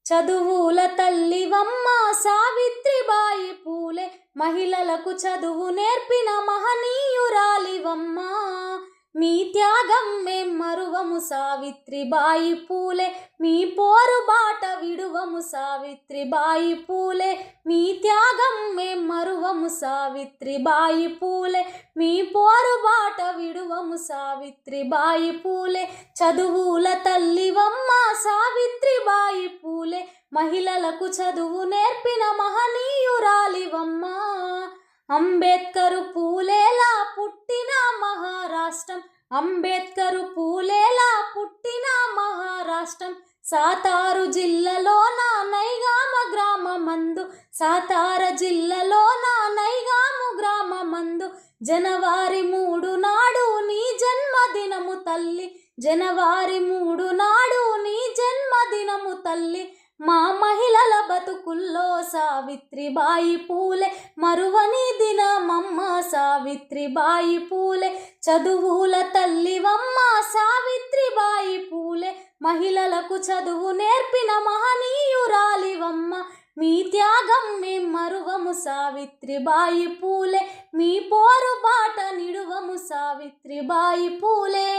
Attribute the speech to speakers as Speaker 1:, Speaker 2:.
Speaker 1: చదువుల తల్లివమ్మ సావిత్రిబాయి పూలే, మహిళలకు చదువు నేర్పిన మహనీయురాలివమ్మ. మీ త్యాగం మేం మరువము సావిత్రిబాయి పూలే, మీ పోరు బాట విడువము సావిత్రిబాయి పూలే. మీ త్యాగం మేం మరువము సావిత్రిబాయి పూలే, మీ పోరు బాట విడువము సావిత్రిబాయి పూలే. చదువుల తల్లివమ్మ సావిత్రిబాయి పూలే, మహిళలకు చదువు నేర్పిన మహనీయురాలివమ్మ. అంబేద్కరు పూలేలా పుట్టిన మహారాష్ట్రం, అంబేద్కరు పూలేలా పుట్టిన మహారాష్ట్రం. సాతారు జిల్లాలోన నైగామ గ్రామమందు, సాతార జిల్లాలోన నైగాము గ్రామమందు జనవరి 3 నాడు నీ జన్మదినము తల్లి, జనవరి 3 నాడు నీ జన్మదినము తల్లి. మా మహిళల బతుకుల్లో సావిత్రిబాయి పూలే, మరువని దినమమ్మ సావిత్రిబాయి పూలే. చదువుల తల్లివమ్మ సావిత్రిబాయి పూలే, మహిళలకు చదువు నేర్పిన మహనీయురాలివమ్మ. మీ త్యాగం మేం మరువము సావిత్రిబాయి పూలే, మీ పోరు బాట నిడువము సావిత్రిబాయి పూలే.